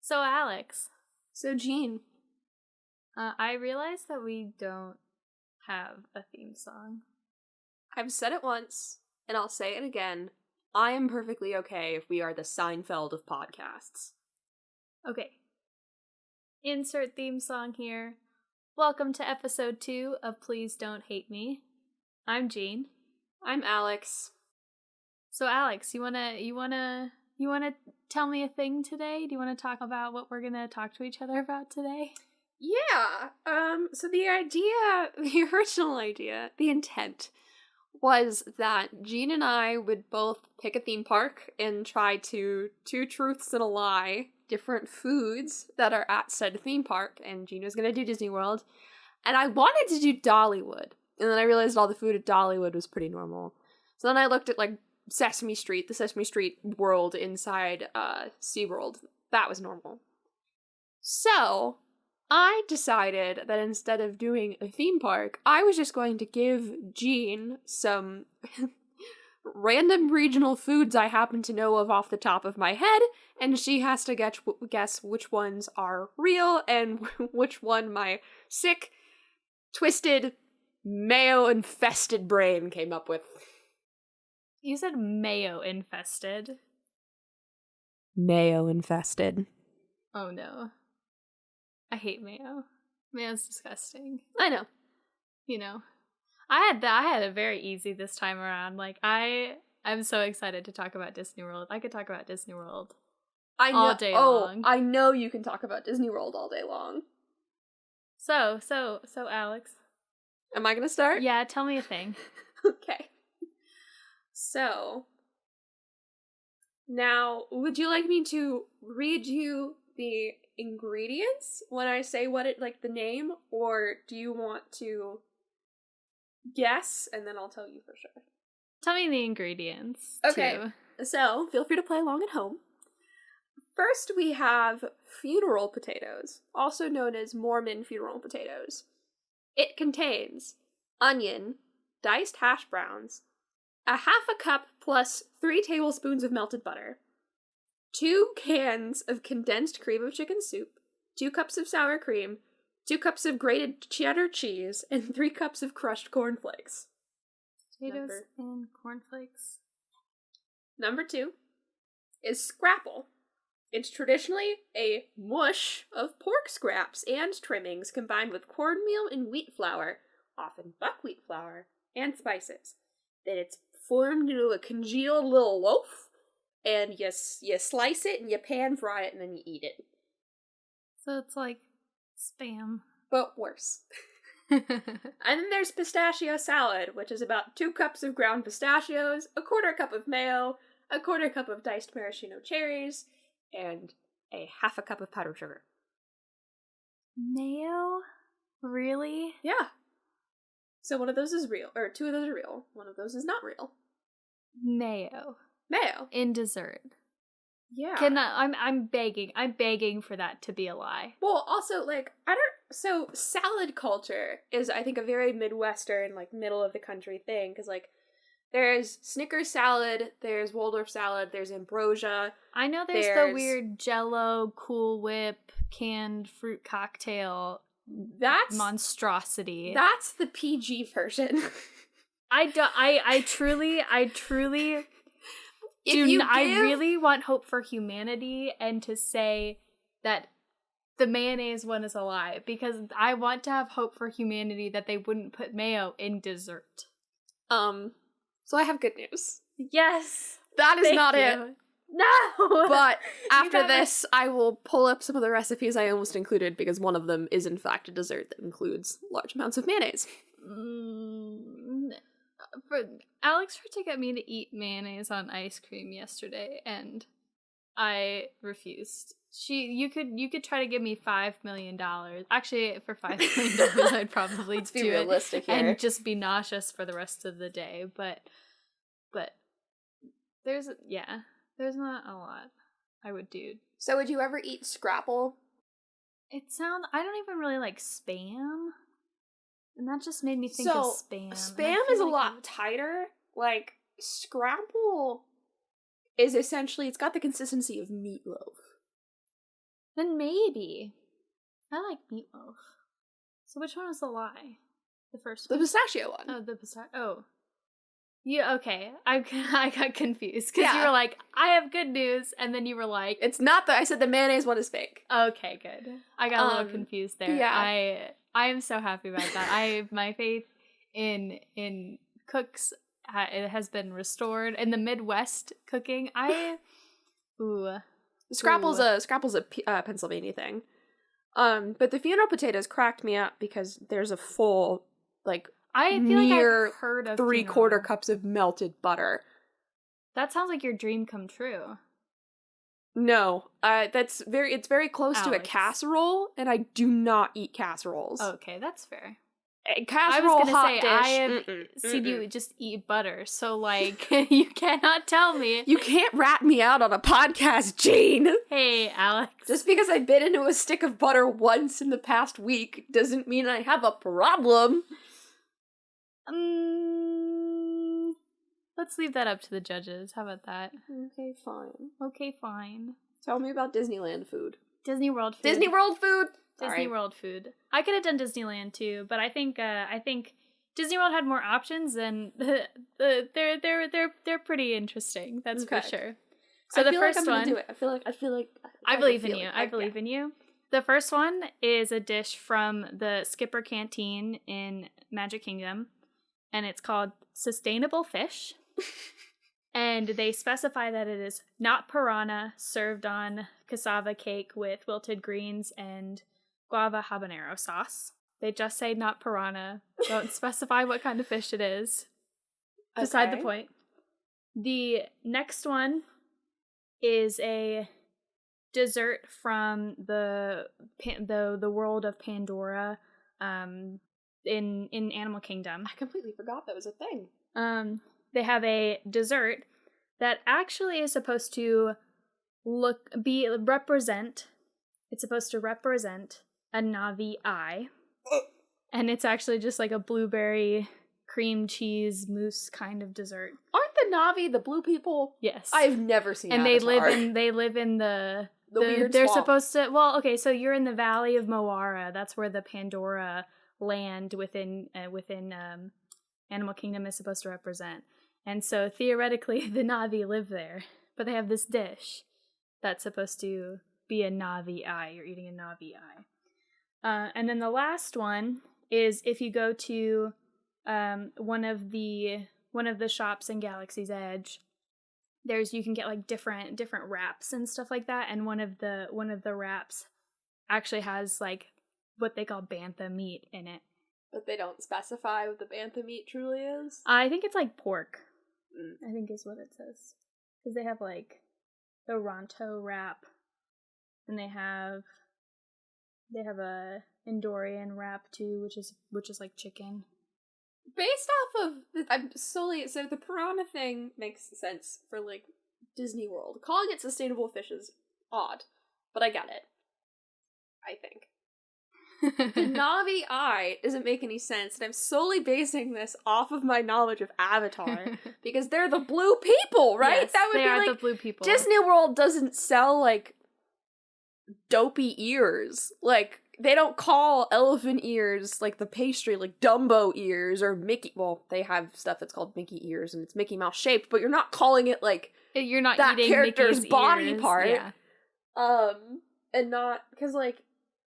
So, Alex, So, Jean. I realized that we don't have a theme song. I've said it once, and I'll say it again. I am perfectly okay if we are the Seinfeld of podcasts. Okay. Insert theme song here. Welcome to episode 2 of Please Don't Hate Me. I'm Jean. I'm Alix. So, Alex, you wanna tell me a thing today? Do you wanna talk about what we're gonna talk to each other about today? Yeah, so the original idea, the intent, was that Jean and I would both pick a theme park and try two truths and a lie, different foods that are at said theme park, and Jean was gonna do Disney World, and I wanted to do Dollywood, and then I realized all the food at Dollywood was pretty normal. So then I looked at, like, Sesame Street, the Sesame Street world inside, SeaWorld. That was normal. So I decided that instead of doing a theme park, I was just going to give Jean some random regional foods I happen to know of off the top of my head, and she has to guess which ones are real and which one my sick, twisted, mayo-infested brain came up with. You said mayo-infested. Mayo-infested. Oh no. I hate mayo. Mayo's disgusting. I know. You know. I had it very easy this time around. Like, I'm so excited to talk about Disney World. I could talk about Disney World all day long. I know you can talk about Disney World all day long. So, Alex. Am I gonna start? Yeah, tell me a thing. Okay. So, now, would you like me to read you the ingredients when I say the name, or do you want to guess and then I'll tell you for sure? Tell me the ingredients. Okay. Too. So, feel free to play along at home. First, we have funeral potatoes, also known as Mormon funeral potatoes. It contains onion, diced hash browns, a half a cup plus 3 tablespoons of melted butter, 2 cans of condensed cream of chicken soup, 2 cups of sour cream, 2 cups of grated cheddar cheese, and 3 cups of crushed cornflakes. Potatoes and cornflakes. Number 2 is scrapple. It's traditionally a mush of pork scraps and trimmings combined with cornmeal and wheat flour, often buckwheat flour, and spices. Then it's formed into a congealed little loaf, and you slice it and you pan fry it and then you eat it. So it's like spam. But worse. And then there's pistachio salad, which is about 2 cups of ground pistachios, a 1/4 cup of mayo, a 1/4 cup of diced maraschino cherries, and a half a cup of powdered sugar. Mayo? Really? Yeah. So one of those is real, or 2 of those are real. One of those is not real. Mayo. Mayo. In dessert. Yeah. I'm begging for that to be a lie. Well, also, so salad culture is, I think, a very Midwestern, middle of the country thing, because, there's Snickers salad, there's Waldorf salad, there's ambrosia. I know there's the weird Jell-O, Cool Whip, canned fruit cocktail monstrosity. That's the PG version. I truly I really want Hope for Humanity and to say that the mayonnaise one is a lie, because I want to have hope for humanity that they wouldn't put mayo in dessert. So I have good news. Yes. That is not it. No! But after this, I will pull up some of the recipes I almost included, because one of them is in fact a dessert that includes large amounts of mayonnaise. Alex tried to get me to eat mayonnaise on ice cream yesterday, and I refused. You could try to give me $5 million. Actually, for $5 million, I'd probably Let's do be realistic it here. and just be nauseous for the rest of the day. But there's not a lot I would do. So would you ever eat scrapple? I don't even really like Spam. And that just made me think of Spam. Spam is a lot tighter. Scrapple is essentially, it's got the consistency of meatloaf. Then maybe. I like meatloaf. So which one was the lie? The first one? The pistachio one. Oh, the pistachio. Oh. Yeah, okay. I got confused. Because you Yeah. were like, I have good news. And then you were like... It's not I said the mayonnaise one is fake. Okay, good. I got a little confused there. Yeah. I am so happy about that. My faith in cooks it has been restored. In the Midwest cooking, Scrapple's a Pennsylvania thing. But the funeral potatoes cracked me up because there's a full, like, I feel near like I've heard of 3/4 funeral. cups of melted butter. That sounds like your dream come true. No, it's very close to a Alex. casserole, and I do not eat casseroles. Okay, that's fair. A casserole, I was hot gonna say dish. I have seen you just eat butter, so like you cannot tell me. You can't rat me out on a podcast, Jean. Hey, Alex. Just because I bit into a stick of butter once in the past week doesn't mean I have a problem. Let's leave that up to the judges. How about that? Okay, fine. Okay, fine. Tell me about Disneyland food. Disney World food. Disney World food. Disney World food. I could have done Disneyland too, but I think Disney World had more options, and they're pretty interesting. That's for sure. So the first one, do it. I feel like I believe in you. I believe in you. The first one is a dish from the Skipper Canteen in Magic Kingdom, and it's called Sustainable Fish. And they specify that it is not piranha, served on cassava cake with wilted greens and guava habanero sauce. They just say not piranha, don't specify what kind of fish it is. Beside the point. The next one is a dessert from the world of Pandora in Animal Kingdom. I completely forgot that was a thing. They have a dessert that actually is supposed to represent a Na'vi eye. And it's actually just like a blueberry cream cheese mousse kind of dessert. Aren't the Na'vi the blue people? Yes. I've never seen and Avatar. they live in the weird they're swamp. supposed to, well, okay, so you're in the Valley of Moara. That's where the Pandora land within Animal Kingdom is supposed to represent. And so theoretically the Na'vi live there, but they have this dish that's supposed to be a Na'vi eye. You're eating a Na'vi eye. And then the last one is if you go to one of the shops in Galaxy's Edge, you can get like different wraps and stuff like that, and one of the wraps actually has like what they call bantha meat in it. But they don't specify what the bantha meat truly is? I think it's like pork. I think is what it says. Because they have like the Ronto wrap, and they have a Endorian wrap too, which is like chicken. Based off of so the piranha thing makes sense for like Disney World. Calling it sustainable fish is odd, but I get it. I think. The Na'vi eye doesn't make any sense, and I'm solely basing this off of my knowledge of Avatar because they're the blue people, right? Yes, that would they be are like the blue people. Disney World doesn't sell like dopey ears. Like they don't call elephant ears like the pastry like Dumbo ears or Mickey. Well, they have stuff that's called Mickey ears and it's Mickey Mouse shaped, but you're not calling it like you're not that eating character's Mickey's body ears. part. Yeah. And not because like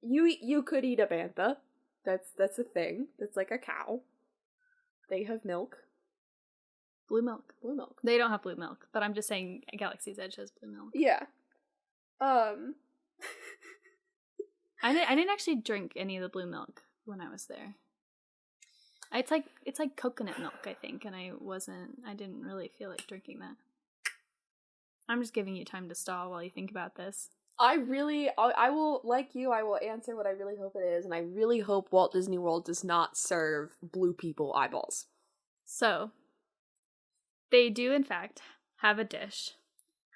you could eat a bantha. That's a thing. That's like a cow. They have milk. Blue milk. Blue milk. They don't have blue milk, but I'm just saying Galaxy's Edge has blue milk. Yeah. I didn't actually drink any of the blue milk when I was there. It's like coconut milk, I think, and I didn't really feel like drinking that. I'm just giving you time to stall while you think about this. I will, like you, I will answer what I really hope it is, and I really hope Walt Disney World does not serve blue people eyeballs. So, they do, in fact, have a dish.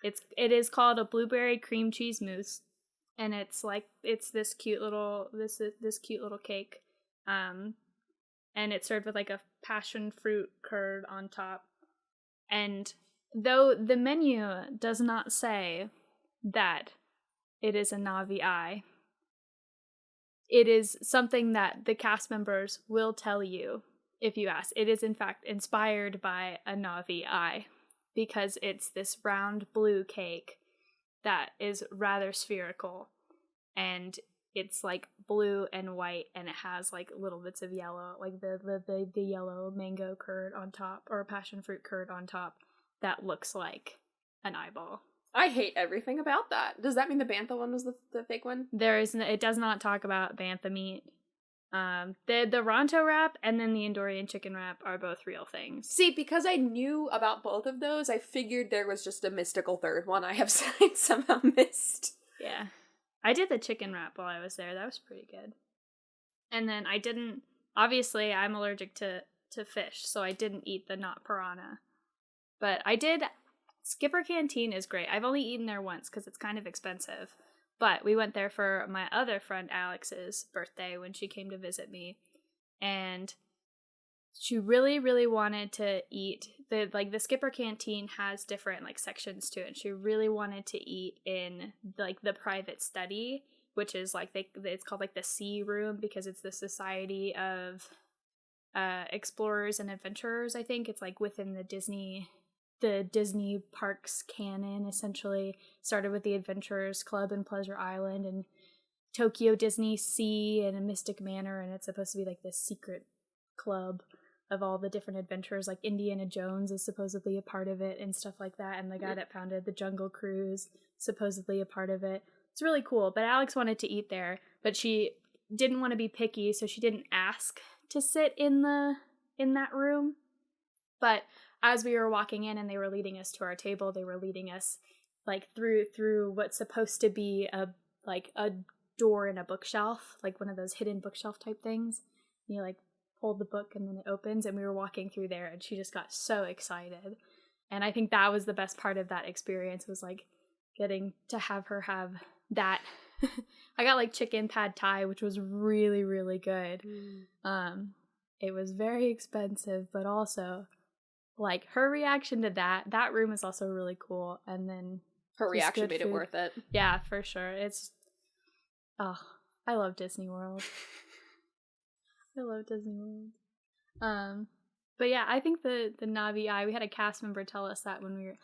It is called a blueberry cream cheese mousse, and it's this cute little cake, and it's served with like a passion fruit curd on top. And though the menu does not say that it is a Na'vi eye. It is something that the cast members will tell you if you ask. It is, in fact, inspired by a Na'vi eye because it's this round blue cake that is rather spherical, and it's like blue and white, and it has like little bits of yellow, like the yellow mango curd on top, or passion fruit curd on top, that looks like an eyeball. I hate everything about that. Does that mean the bantha one was the fake one? It does not talk about bantha meat. The Ronto wrap and then the Andorian chicken wrap are both real things. See, because I knew about both of those, I figured there was just a mystical third one I have somehow missed. Yeah. I did the chicken wrap while I was there. That was pretty good. And then obviously I'm allergic to fish, so I didn't eat the not piranha. But I did. Skipper Canteen is great. I've only eaten there once because it's kind of expensive. But we went there for my other friend Alix's birthday when she came to visit me. And she really, really wanted to eat. The Skipper Canteen has different like sections to it. And she really wanted to eat in like the private study, which is like it's called like the Sea Room because it's the Society of Explorers and Adventurers, I think. It's like within the Disney parks canon, essentially. Started with the Adventurers Club in Pleasure Island and Tokyo Disney Sea and a Mystic Manor, and it's supposed to be like this secret club of all the different adventurers. Like Indiana Jones is supposedly a part of it and stuff like that, and the guy that founded the Jungle Cruise supposedly a part of it. It's really cool. But Alix wanted to eat there, but she didn't want to be picky, so she didn't ask to sit in that room. But as we were walking in and they were leading us to our table, they were leading us like through what's supposed to be a door in a bookshelf, like one of those hidden bookshelf type things. And you like hold the book and then it opens, and we were walking through there and she just got so excited. And I think that was the best part of that experience, was like getting to have her have that. I got like chicken pad thai, which was really, really good. It was very expensive, but also like her reaction to that room is also really cool. And then her reaction made it worth it. Yeah, for sure. I love Disney World. I love Disney World. But yeah, I think the Na'vi eye, we had a cast member tell us that when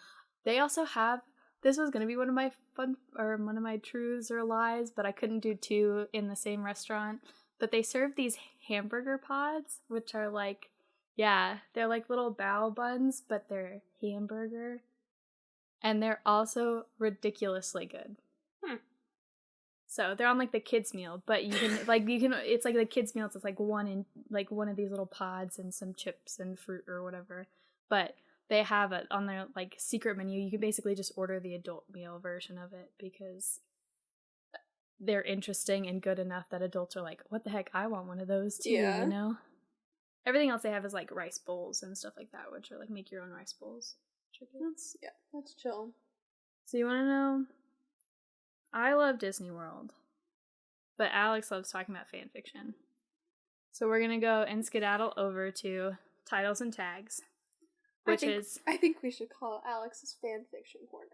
they also have, this was going to be one of my truths or lies, but I couldn't do two in the same restaurant. But they serve these hamburger pods, which are like, yeah, they're like little bao buns, but they're hamburger. And they're also ridiculously good. So they're on like the kids meal, but it's like the kids meal. It's like one of these little pods and some chips and fruit or whatever. But they have it on their like secret menu. You can basically just order the adult meal version of it because they're interesting and good enough that adults are like, what the heck, I want one of those too, yeah. You know? Everything else they have is like rice bowls and stuff like that, which are like make your own rice bowls. That's chill. So you want to know? I love Disney World, but Alix loves talking about fan fiction. So we're gonna go and skedaddle over to Titles and Tags, I think we should call Alix's fan fiction corner.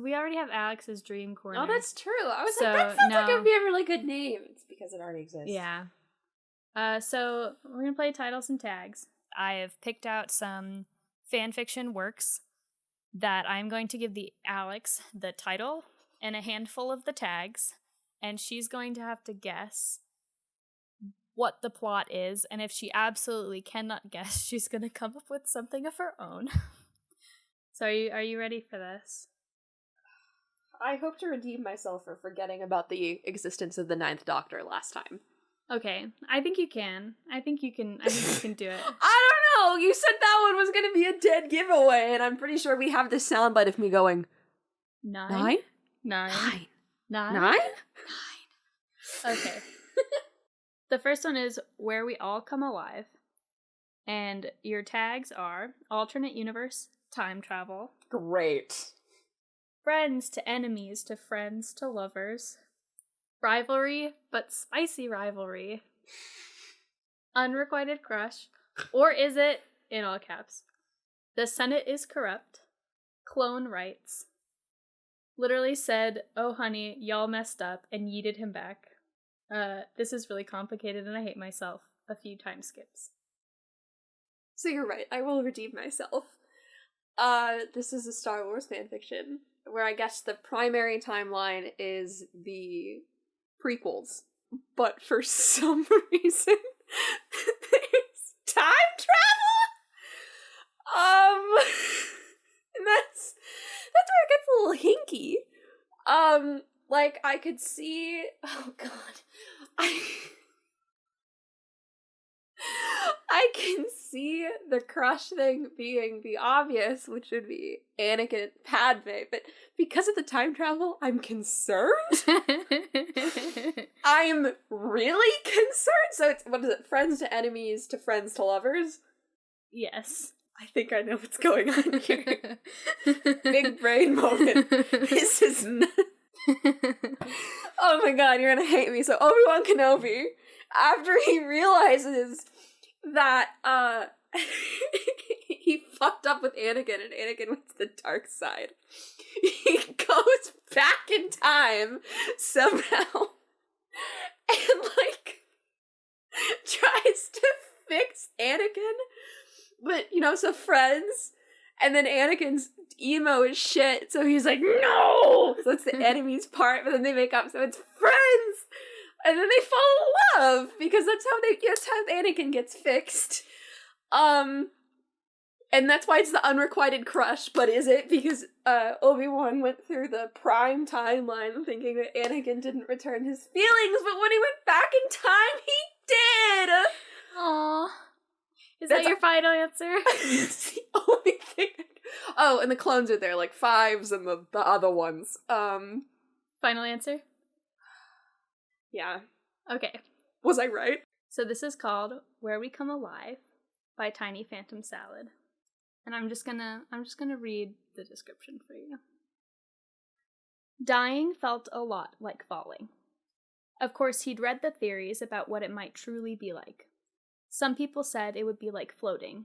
We already have Alix's dream corner. Oh, that's true. I was like, that sounds like it would be a really good name. It's because it already exists. Yeah. So we're gonna play Titles and Tags. I have picked out some fan fiction works that I'm going to give Alix the title and a handful of the tags, and she's going to have to guess what the plot is, and if she absolutely cannot guess, she's going to come up with something of her own. So are you ready for this? I hope to redeem myself for forgetting about the existence of the Ninth Doctor last time. Okay, I think you can. I think you can do it. I don't know! You said that one was going to be a dead giveaway, and I'm pretty sure we have this soundbite of me going, 9? 9. Okay. The first one is Where We All Come Alive. And your tags are alternate universe, time travel. Great. Friends to enemies to friends to lovers. Rivalry, but spicy rivalry. Unrequited crush. Or is it, in all caps, The Senate is Corrupt. Clone Rights. literally said, "Oh honey, y'all messed up," and yeeted him back. This is really complicated and I hate myself. A few time skips. So you're right, I will redeem myself. This is a Star Wars fanfiction, where I guess the primary timeline is the prequels, but for some reason, there's time travel? And that's where it gets a little hinky. Like, I could see, oh god, I can see the crush thing being the obvious, which would be Anakin and Padme, but because of the time travel, I'm concerned. I'm really concerned. So it's, what is it, friends to enemies to friends to lovers? Yes. I think I know what's going on here. Big brain moment. This is oh my god, you're gonna hate me. So Obi-Wan Kenobi, after he realizes that he fucked up with Anakin and Anakin went to the dark side, he goes back in time somehow and like tries to fix Anakin, but so friends, and then Anakin's emo as shit, so he's like, no! So it's the enemy's part, but then they make up, so it's friends! And then they fall in love, because that's how Anakin gets fixed. And that's why it's the unrequited crush, but is it? Because Obi-Wan went through the prime timeline thinking that Anakin didn't return his feelings, but when he went back in time, he did! Aww. Is that your final answer? It's the only thing. Oh, and the clones are there, like Fives and the other ones. Final answer? Yeah. Okay. Was I right? So this is called Where We Come Alive by Tiny Phantom Salad. And I'm just gonna read the description for you. Dying felt a lot like falling. Of course, he'd read the theories about what it might truly be like. Some people said it would be like floating.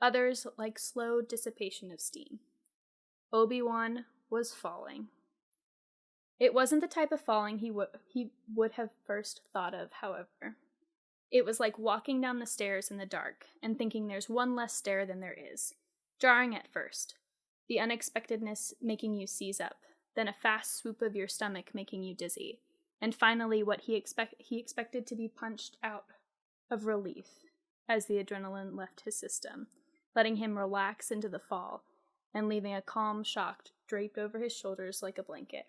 Others like slow dissipation of steam. Obi-Wan was falling. It wasn't the type of falling he would have first thought of, however. It was like walking down the stairs in the dark and thinking there's one less stair than there is. Jarring at first, the unexpectedness making you seize up, then a fast swoop of your stomach making you dizzy, and finally what he expected to be punched out of relief as the adrenaline left his system, letting him relax into the fall and leaving a calm shock draped over his shoulders like a blanket.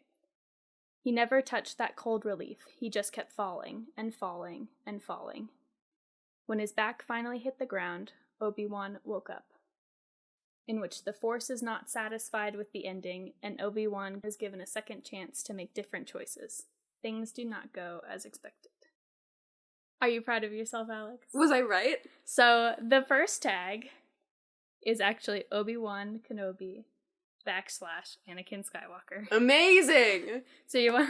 He never touched that cold relief, he just kept falling and falling and falling. When his back finally hit the ground, Obi-Wan woke up, in which the Force is not satisfied with the ending, and Obi-Wan is given a second chance to make different choices. Things do not go as expected. Are you proud of yourself, Alex? Was I right? So the first tag is actually Obi-Wan Kenobi / Anakin Skywalker. Amazing! So you want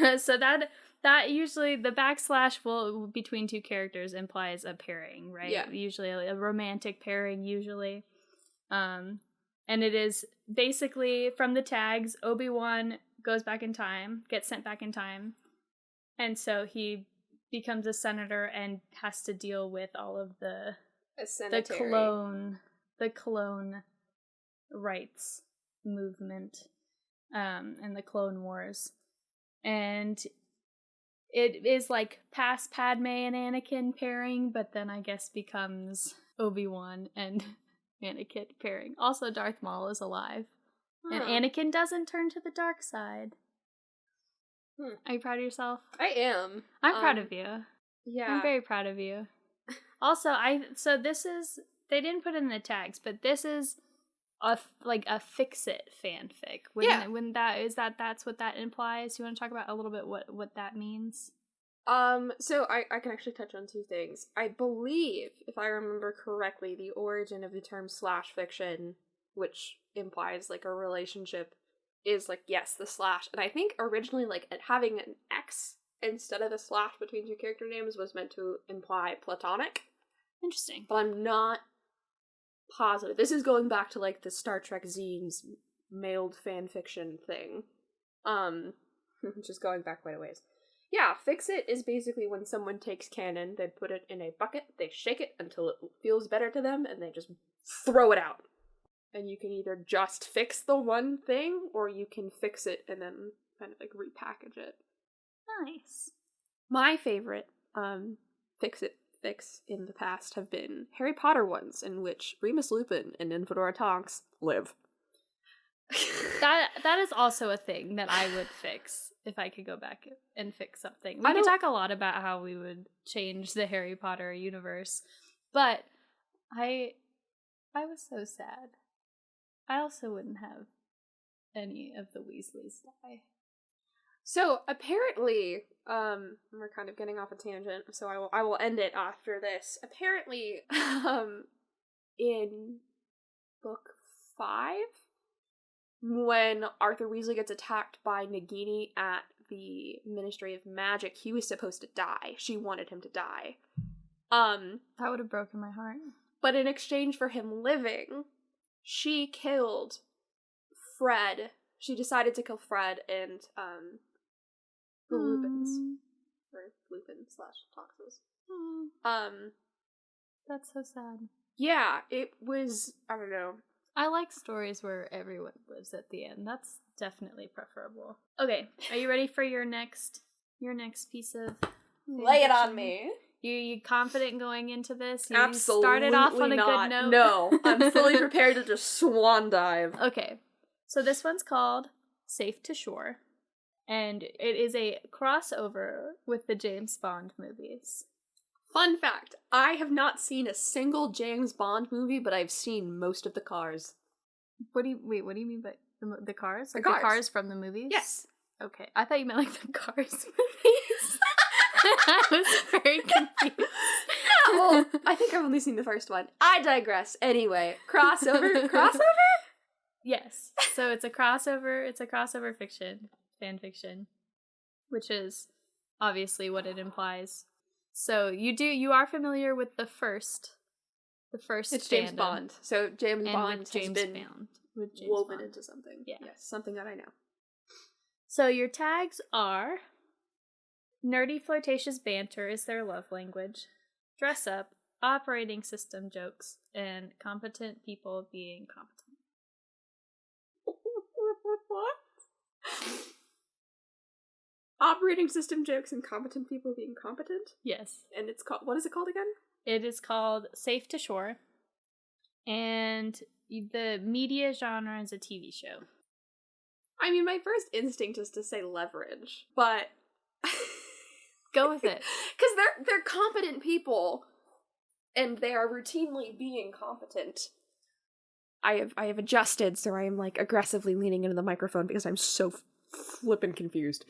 that usually the backslash will between two characters implies a pairing, right? Yeah. Usually a romantic pairing, usually. And it is basically from the tags, Obi-Wan goes back in time, gets sent back in time, and so he becomes a senator and has to deal with all of the clone rights movement and the Clone Wars. And it is like past Padme and Anakin pairing, but then I guess becomes Obi-Wan and Anakin pairing. Also, Darth Maul is alive. And Anakin doesn't turn to the dark side. Are you proud of yourself? I am. I'm proud of you. Yeah. I'm very proud of you. Also, this is, they didn't put it in the tags, but this is a fix-it fanfic. That's what that implies? You want to talk about a little bit what that means? So I can actually touch on two things. I believe, if I remember correctly, the origin of the term slash fiction, which implies like a relationship, is like, yes, the slash. And I think originally like having an X instead of the slash between two character names was meant to imply platonic. Interesting. But I'm not positive. This is going back to like the Star Trek zines mailed fan fiction thing. Just going back quite a ways. Yeah, fix it is basically when someone takes canon, they put it in a bucket, they shake it until it feels better to them, and they just throw it out. And you can either just fix the one thing, or you can fix it and then kind of like repackage it. Nice. My favorite fix in the past have been Harry Potter ones, in which Remus Lupin and Nymphadora Tonks live. That is also a thing that I would fix if I could go back and fix something. We could talk a lot about how we would change the Harry Potter universe, but I was so sad. I also wouldn't have any of the Weasleys die. So apparently, we're kind of getting off a tangent, so I will end it after this. Apparently, in book 5, when Arthur Weasley gets attacked by Nagini at the Ministry of Magic, he was supposed to die. She wanted him to die. That would have broken my heart. But in exchange for him living, she killed Fred. She decided to kill Fred and, the Lupins. Or Lupin/Toxes. That's so sad. Yeah, it was, I don't know. I like stories where everyone lives at the end. That's definitely preferable. Okay, are you ready for your next piece of Lay it on fanfiction? me. You confident going into this? You Absolutely started off on a not. good note? No, I'm fully prepared to just swan dive. Okay, so this one's called Safe to Shore, and it is a crossover with the James Bond movies. Fun fact, I have not seen a single James Bond movie, but I've seen most of the cars. What do you mean by the cars? Like The the cars. cars from the movies? Yes. Okay, I thought you meant like the Cars movies. I was very confused. Well, I think I've only seen the first one. I digress. Anyway, crossover? Yes. So it's a crossover fan fiction, which is obviously what it implies. So you are familiar with the first It's James fandom, Bond. So James and Bond with James has been Bond, with James woven Bond. into something. Yeah. Yes, something that I know. So your tags are nerdy flirtatious banter is their love language, dress up, operating system jokes, and competent people being competent. What? Operating system jokes and competent people being competent? Yes. And it's called, what is it called again? It is called Safe to Shore, and the media genre is a TV show. I mean, my first instinct is to say leverage, but Go with it. Because they're competent people, and they are routinely being competent. I have adjusted, so I am like aggressively leaning into the microphone because I'm so flippin' confused.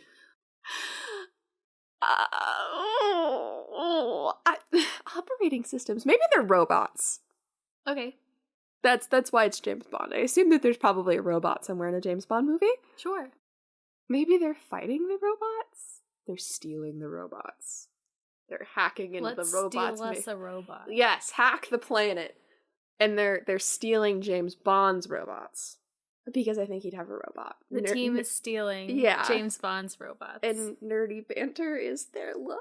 Operating systems. Maybe they're robots. Okay. That's why it's James Bond. I assume that there's probably a robot somewhere in a James Bond movie. Sure. Maybe they're fighting the robots? They're stealing the robots. They're hacking into the robots. Let's steal us a robot. Yes, hack the planet. And they're stealing James Bond's robots. Because I think he'd have a robot. The team is stealing James Bond's robots. And nerdy banter is their love.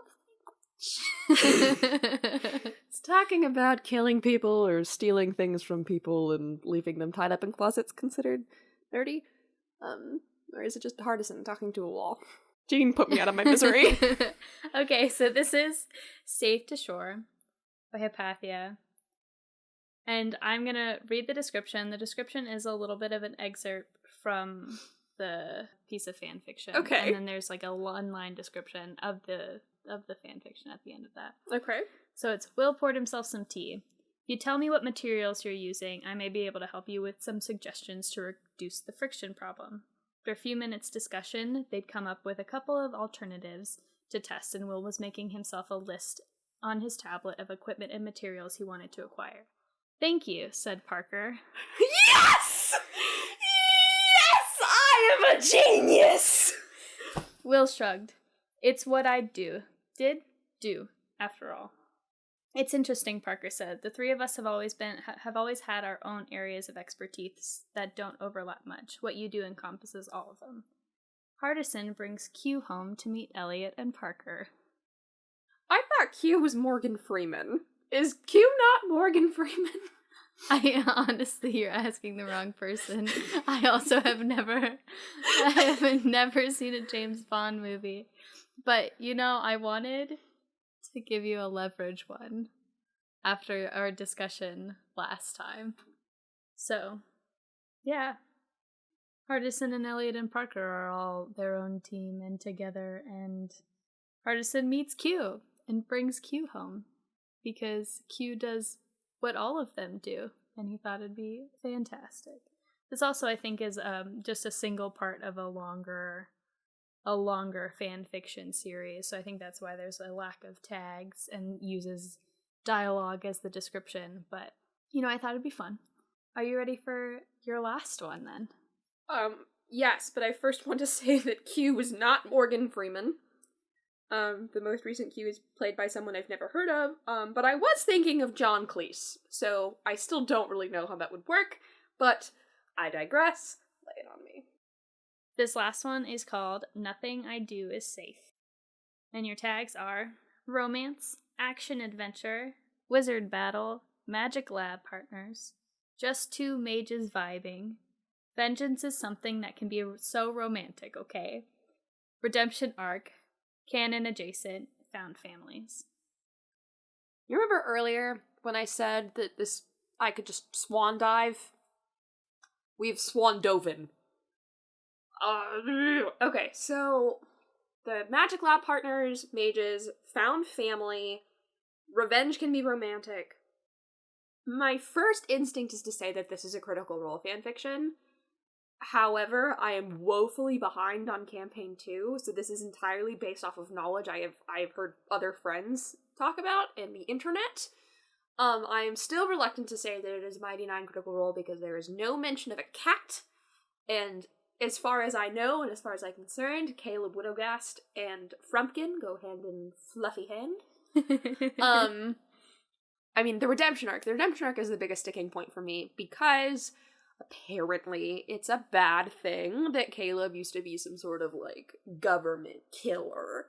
It's talking about killing people or stealing things from people and leaving them tied up in closets considered nerdy? Or is it just Hardison talking to a wall? Jean put me out of my misery. Okay, so this is Safe to Shore by Hypatia. And I'm going to read the description. The description is a little bit of an excerpt from the piece of fan fiction. Okay. And then there's like a one-line description of the fan fiction at the end of that. Okay. So it's, Will poured himself some tea. You tell me what materials you're using. I may be able to help you with some suggestions to reduce the friction problem. After a few minutes discussion, they'd come up with a couple of alternatives to test, and Will was making himself a list on his tablet of equipment and materials he wanted to acquire. Thank you, said Parker. Yes! Yes! I am a genius! Will shrugged. It's what I'd do. Do, after all. It's interesting, Parker said. The three of us have always had our own areas of expertise that don't overlap much. What you do encompasses all of them. Hardison brings Q home to meet Elliot and Parker. I thought Q was Morgan Freeman. Is Q not Morgan Freeman? Honestly, you're asking the wrong person. I also have never seen a James Bond movie. But, I wanted to give you a leverage one after our discussion last time. So, yeah. Hardison and Elliot and Parker are all their own team and together, and Hardison meets Q and brings Q home because Q does what all of them do, and he thought it'd be fantastic. This also, I think, is just a single part of a longer fan fiction series, so I think that's why there's a lack of tags and uses dialogue as the description, but, I thought it'd be fun. Are you ready for your last one, then? Yes, but I first want to say that Q was not Morgan Freeman. The most recent Q is played by someone I've never heard of, but I was thinking of John Cleese, so I still don't really know how that would work, but I digress. Lay it on me. This last one is called Nothing I Do Is Safe. And your tags are romance, action-adventure, wizard battle, magic lab partners, just two mages vibing, vengeance is something that can be so romantic, okay? Redemption arc, canon adjacent, found families. You remember earlier when I said that I could just swan dive? We've swan doven. Okay, so the magic lab partners, mages, found family, revenge can be romantic. My first instinct is to say that this is a Critical Role fanfiction. However, I am woefully behind on campaign 2, so this is entirely based off of knowledge I have heard other friends talk about in the internet. I am still reluctant to say that it is Mighty Nine Critical Role because there is no mention of a cat, and as far as I know, and as far as I'm concerned, Caleb Widogast and Frumpkin go hand in fluffy hand. I mean, the redemption arc. The redemption arc is the biggest sticking point for me because apparently it's a bad thing that Caleb used to be some sort of, government killer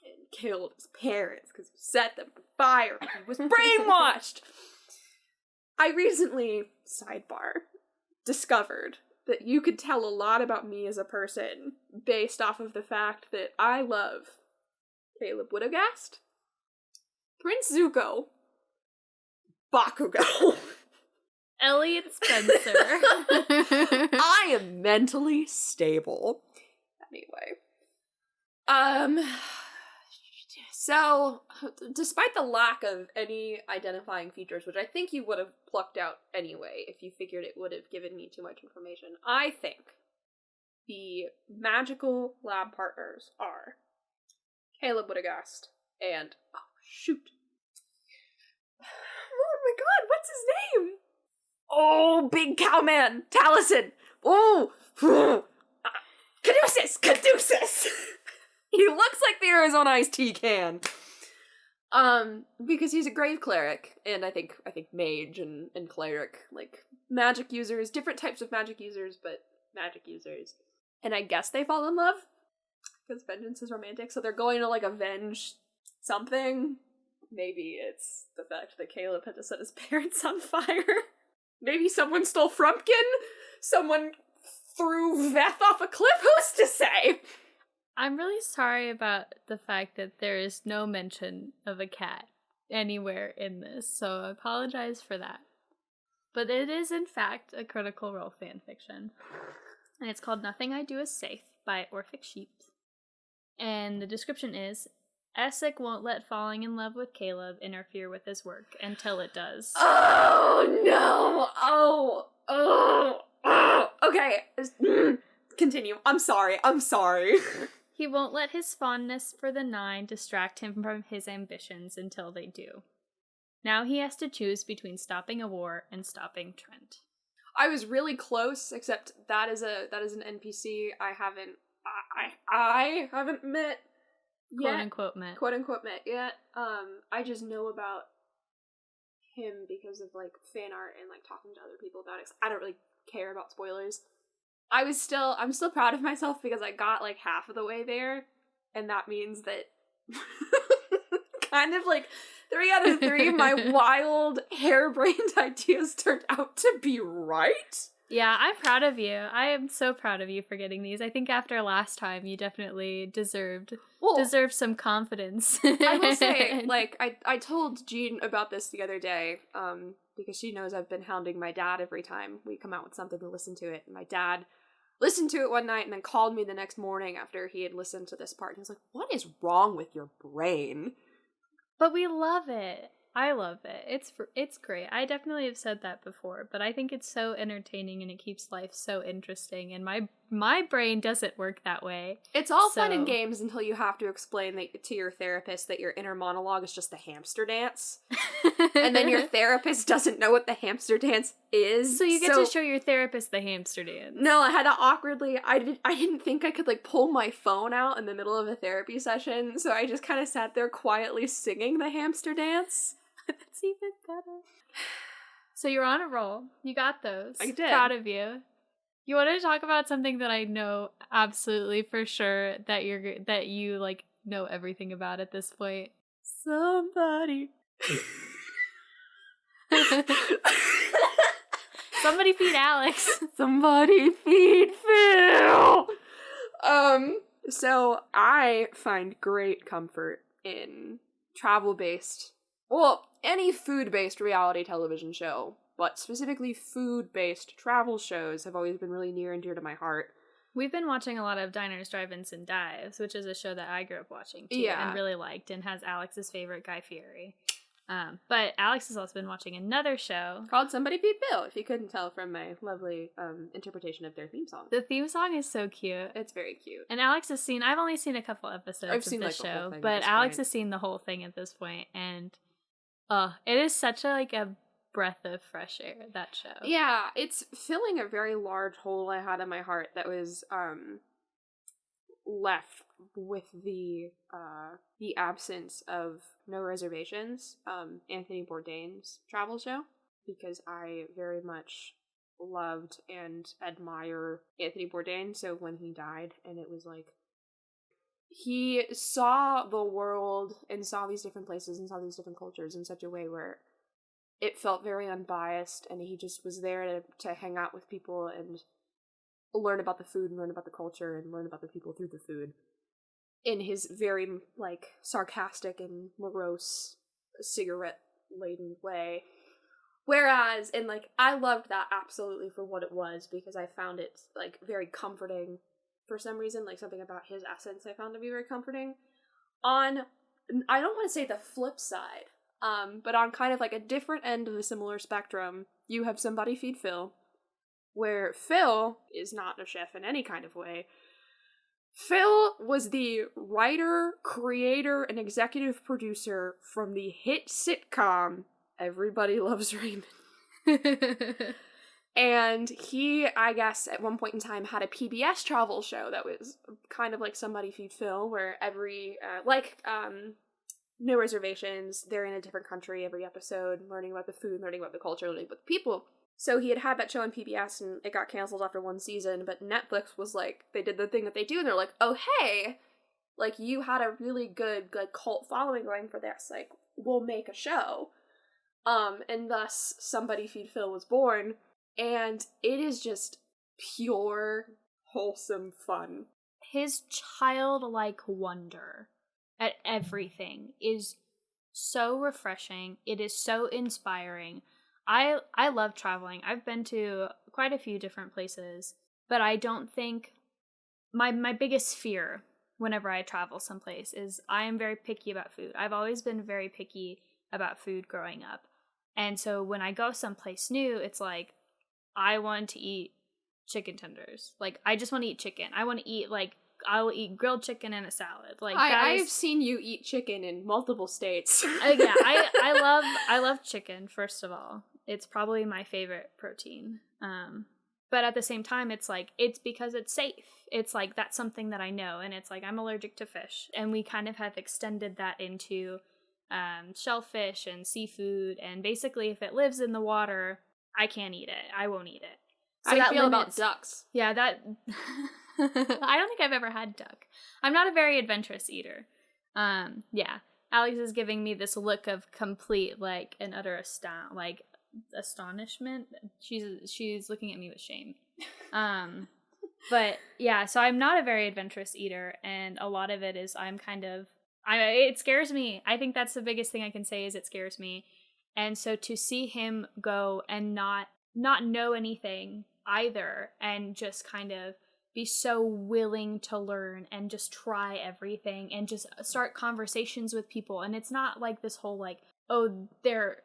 and killed his parents because he set them on fire and he was brainwashed. I recently, sidebar, discovered that you could tell a lot about me as a person based off of the fact that I love Caleb Widogast, Prince Zuko, Bakugo, Elliot Spencer. I am mentally stable. Anyway. So, despite the lack of any identifying features, which I think you would have plucked out anyway if you figured it would have given me too much information, I think the magical lab partners are Caleb Widogast and, oh shoot. Oh my god, what's his name? Oh, big cowman! Taliesin! Oh! Caduceus! Caduceus! He looks like the Arizona iced tea can. Because he's a grave cleric, and I think mage and cleric, magic users, different types of magic users, but magic users. And I guess they fall in love, because vengeance is romantic, so they're going to, avenge something. Maybe it's the fact that Caleb had to set his parents on fire. Maybe someone stole Frumpkin? Someone threw Veth off a cliff? Who's to say? I'm really sorry about the fact that there is no mention of a cat anywhere in this, so I apologize for that. But it is, in fact, a Critical Role fanfiction. And it's called Nothing I Do Is Safe by Orphic Sheep. And the description is, Essek won't let falling in love with Caleb interfere with his work until it does. Oh, no! Oh! Okay. Continue. I'm sorry. He won't let his fondness for the Nine distract him from his ambitions until they do. Now he has to choose between stopping a war and stopping Trent. I was really close, except that is an NPC I haven't met yet. Quote unquote met yet. I just know about him because of fan art and talking to other people about it. I don't really care about spoilers. I'm still proud of myself because I got like half of the way there, and that means that kind of like 3 out of 3 of my wild, harebrained ideas turned out to be right. Yeah, I'm proud of you. I am so proud of you for getting these. I think after last time, you definitely deserved some confidence. I will say, like, I told Jean about this the other day, because she knows I've been hounding my dad every time we come out with something to listen to it. And my dad listened to it one night and then called me the next morning after he had listened to this part. And he was like, "What is wrong with your brain?" But we love it. I love it. It's great. I definitely have said that before, but I think it's so entertaining and it keeps life so interesting. And my brain doesn't work that way. It's all fun and games until you have to explain to your therapist that your inner monologue is just the hamster dance. And then your therapist doesn't know what the hamster dance is. So you get to show your therapist the hamster dance. No, I had to awkwardly, I didn't think I could like pull my phone out in the middle of a therapy session, so I just kind of sat there quietly singing the hamster dance. That's even better. So you're on a roll. You got those. I did. Proud of you. You want to talk about something that I know absolutely for sure that you like know everything about at this point? Somebody. Somebody feed Alex. Somebody feed Phil. So I find great comfort in travel-based, any food-based reality television show, but specifically food-based travel shows have always been really near and dear to my heart. We've been watching a lot of Diners, Drive-Ins, and Dives, which is a show that I grew up watching too, and really liked, and has Alex's favorite Guy Fieri. But Alex has also been watching another show called Somebody Feed Phil, if you couldn't tell from my lovely interpretation of their theme song. The theme song is so cute. It's very cute. And Alex has seen, I've only seen a couple episodes of this show, but Alex has seen the whole thing at this point, and it is such a breath of fresh air, that show. Yeah, it's filling a very large hole I had in my heart that was left with the absence of No Reservations, Anthony Bourdain's travel show, because I very much loved and admire Anthony Bourdain. So when he died, and it was like he saw the world and saw these different places and saw these different cultures in such a way where it felt very unbiased, and he just was there to hang out with people and learn about the food and learn about the culture and learn about the people through the food in his very, like, sarcastic and morose, cigarette-laden way. Whereas, and, like, I loved that absolutely for what it was, because I found it, like, very comforting for some reason, like, something about his essence I found to be very comforting. On, I don't want to say the flip side, but on kind of, like, a different end of the similar spectrum, you have Somebody Feed Phil, where Phil is not a chef in any kind of way. Phil was the writer, creator, and executive producer from the hit sitcom Everybody Loves Raymond. And he, I guess, at one point in time had a PBS travel show that was kind of like Somebody Feed Phil, where every, No Reservations, they're in a different country every episode, learning about the food, learning about the culture, learning about the people. So he had that show on PBS, and it got canceled after one season, but Netflix was like, they did the thing that they do, and they're like, oh, hey, like, you had a really good, like, cult following going for this, like, we'll make a show. And thus, Somebody Feed Phil was born, and it is just pure, wholesome fun. His childlike wonder at everything is so refreshing. It is so inspiring. I love traveling. I've been to quite a few different places, but I don't think my biggest fear whenever I travel someplace is I am very picky about food. I've always been very picky about food growing up. And so when I go someplace new, it's like, I want to eat chicken tenders. Like, I just want to eat chicken. I want to eat, like, I will eat grilled chicken and a salad. Like, I've seen you eat chicken in multiple states. Yeah, I love chicken, first of all. It's probably my favorite protein. But at the same time, it's like, it's because it's safe. It's like, that's something that I know. And it's like, I'm allergic to fish. And we kind of have extended that into shellfish and seafood. And basically, if it lives in the water, I can't eat it. I won't eat it. How do you that feel about limits- ducks? Yeah, that I don't think I've ever had duck. I'm not a very adventurous eater. Yeah. Alex is giving me this look of complete like and utter astonishment. She's looking at me with shame. But yeah, so I'm not a very adventurous eater, and a lot of it is it scares me. I think that's the biggest thing I can say is it scares me. And so to see him go and not know anything either, and just kind of be so willing to learn and just try everything and just start conversations with people. And it's not like this whole like, oh, they're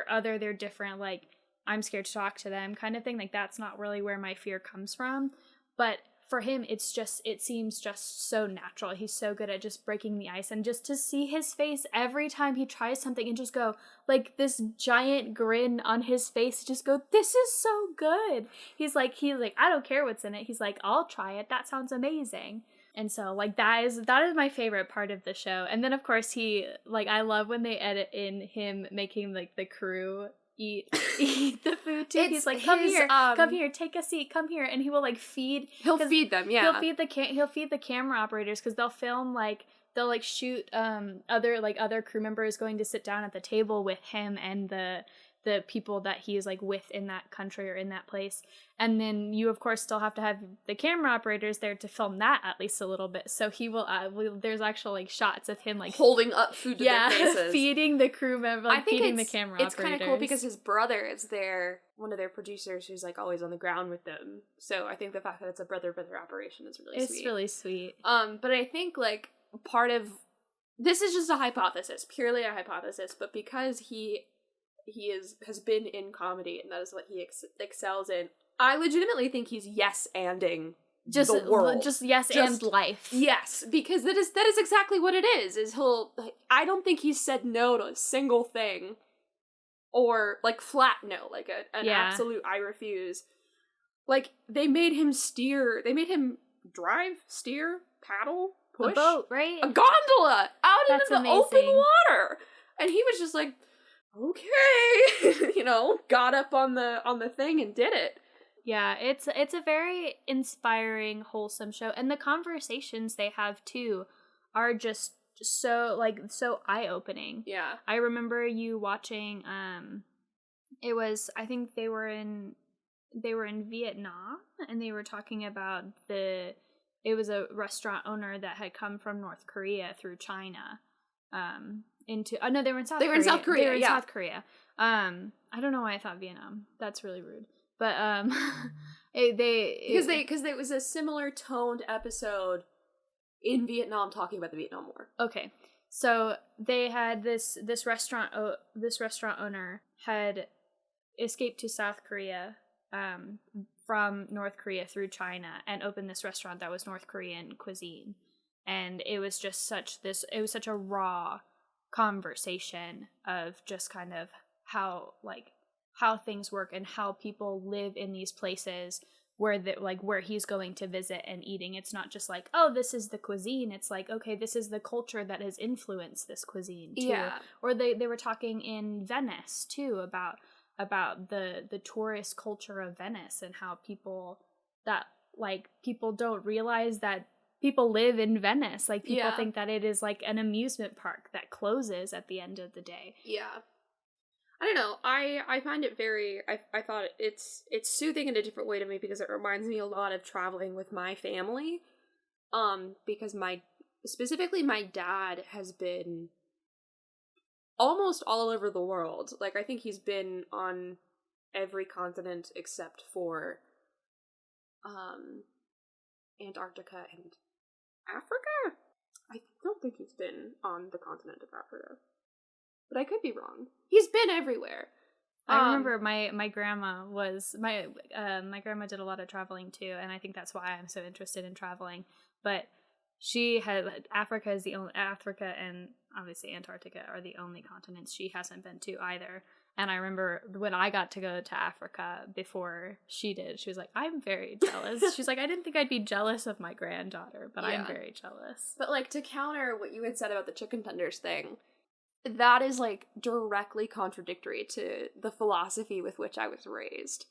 other, they're different, like I'm scared to talk to them kind of thing. Like that's not really where my fear comes from. But for him, it seems just so natural. He's so good at just breaking the ice, and just to see his face every time he tries something and just go like this giant grin on his face, just go, this is so good. He's like, I don't care what's in it. He's like, I'll try it. That sounds amazing. And so like that is my favorite part of the show. And then of course I love when they edit in him making like the crew eat the food too. He's like, come here, take a seat, come here, and he will like feed. He'll feed them, yeah. He'll feed the camera operators because they'll film they'll shoot other crew members going to sit down at the table with him and the people that he is like with in that country or in that place. And then you of course still have to have the camera operators there to film that at least a little bit. So he will there's actual like shots of him like holding up food to their faces, feeding the crew member, like feeding the camera operators. It's kind of cool because his brother is one of their producers who's like always on the ground with them. So I think the fact that it's a brother operation is really sweet. It's really sweet. But I think like part of this is just a hypothesis, purely a hypothesis, but because he has been in comedy and that is what he excels in, I legitimately think he's yes-anding just the world. And life. Yes, because that is exactly what it is I don't think he's said no to a single thing, or like flat no, like an absolute I refuse. Like they made him drive, steer, paddle, push a boat, right? A gondola out That's into the amazing. open water. And he was just like, okay, got up on the thing and did it. Yeah, it's a very inspiring, wholesome show, and the conversations they have too are just so eye-opening. Yeah. I remember you watching I think they were in Vietnam, and they were talking about it was a restaurant owner that had come from North Korea through China they were in South Korea. They were in South Korea. I don't know why I thought Vietnam. That's really rude. But because there was a similar toned episode in Vietnam talking about the Vietnam War. Okay. So they had this restaurant owner had escaped to South Korea from North Korea through China and opened this restaurant that was North Korean cuisine. And it was just such a raw conversation of just kind of how things work and how people live in these places where he's going to visit and eating. It's not just like, oh, this is the cuisine. It's like, okay, this is the culture that has influenced this cuisine too. Yeah. Or they were talking in Venice too about the tourist culture of Venice and how people don't realize that people live in Venice. Like, people think that it is like an amusement park that closes at the end of the day. Yeah. I don't know. I find it very, I thought it's soothing in a different way to me because it reminds me a lot of traveling with my family. Because specifically my dad has been almost all over the world. Like, I think he's been on every continent except for, Antarctica and Africa? I don't think he's been on the continent of Africa. But I could be wrong. He's been everywhere. I remember my grandma my grandma did a lot of traveling too, and I think that's why I'm so interested in traveling. But she had Africa and obviously Antarctica are the only continents she hasn't been to either. And I remember when I got to go to Africa before she did, she was like, I'm very jealous. She's like, I didn't think I'd be jealous of my granddaughter, but I'm very jealous. But like, to counter what you had said about the chicken tenders thing, that is like directly contradictory to the philosophy with which I was raised.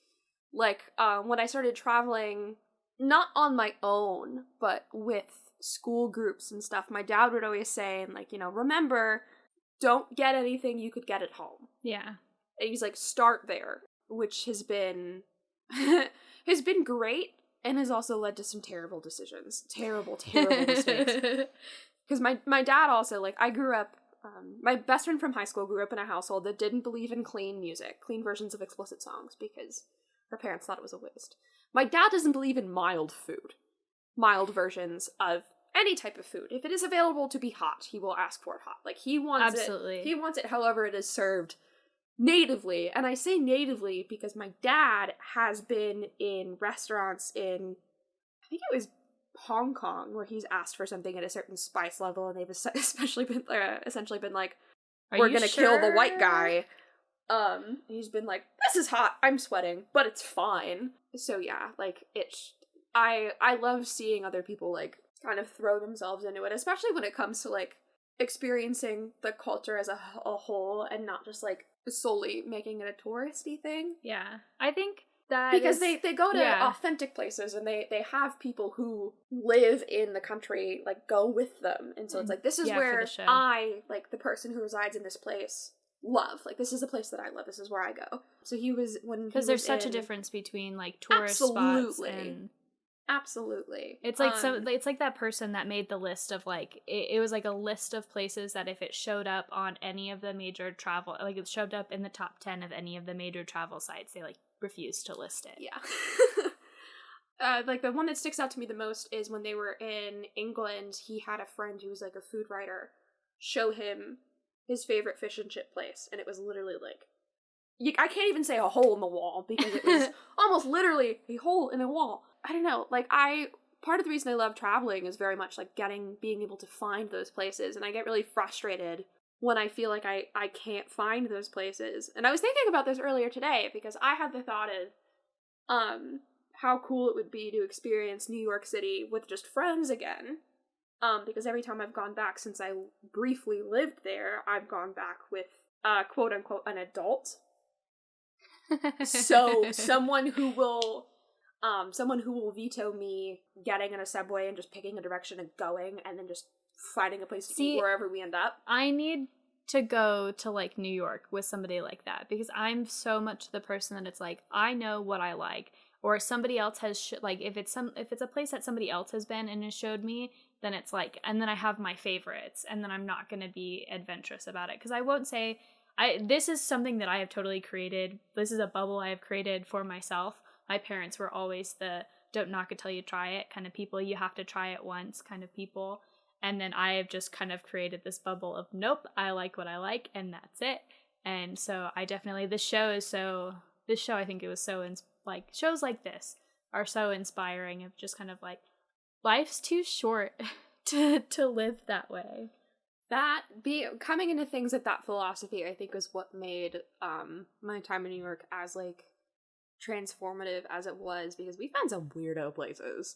Like, when I started traveling, not on my own, but with school groups and stuff, my dad would always say, like, remember, don't get anything you could get at home. Yeah. And he's like, start there, which has been has been great and has also led to some terrible decisions. Terrible mistakes. Because my dad also, like, I grew up, my best friend from high school grew up in a household that didn't believe in clean music, clean versions of explicit songs, because her parents thought it was a waste. My dad doesn't believe in mild food. Mild versions of any type of food. If it is available to be hot, he will ask for it hot. Like, he wants Absolutely. He wants it however it is served natively. And I say natively because my dad has been in restaurants in, I think it was Hong Kong, where he's asked for something at a certain spice level, and they've essentially been like, we're gonna kill the white guy. He's been like, this is hot, I'm sweating, but it's fine. So yeah, like, I love seeing other people, like, kind of throw themselves into it, especially when it comes to, like, experiencing the culture as a whole, and not just, like, solely making it a touristy thing. Yeah. I think that because they go to authentic places, and they have people who live in the country, like, go with them, and so it's like, this is where I, like, the person who resides in this place, love. Like, this is a place that I love, this is where I go. So because there's such a difference between, like, tourist spots and... Absolutely. It's like it's like that person that made the list of, like, it was like a list of places that if it showed up on any of the major travel, like, it showed up in the top 10 of any of the major travel sites, they, like, refused to list it. Yeah. Like, the one that sticks out to me the most is when they were in England, he had a friend who was, like, a food writer show him his favorite fish and chip place, and it was literally, like, I can't even say a hole in the wall, because it was almost literally a hole in a wall. I don't know, like, part of the reason I love traveling is very much, like, being able to find those places, and I get really frustrated when I feel like I can't find those places. And I was thinking about this earlier today, because I had the thought of, how cool it would be to experience New York City with just friends again, because every time I've gone back since I briefly lived there, I've gone back with, quote-unquote, an adult. So, someone who will veto me getting in a subway and just picking a direction and going, and then just finding a place to eat wherever we end up. I need to go to, like, New York with somebody like that, because I'm so much the person that it's like, I know what I like, or somebody else has like, if it's a place that somebody else has been and has showed me, then it's like, and then I have my favorites, and then I'm not going to be adventurous about it, because I won't say, this is something that I have totally created. This is a bubble I have created for myself. My parents were always the don't knock it till you try it kind of people. You have to try it once kind of people. And then I have just kind of created this bubble of, nope, I like what I like, and that's it. And so I definitely, this show I think it was so, like, shows like this are so inspiring of just kind of like, life's too short to live that way. Coming into things with that philosophy, I think, was what made my time in New York as, like, transformative as it was, because we found some weirdo places.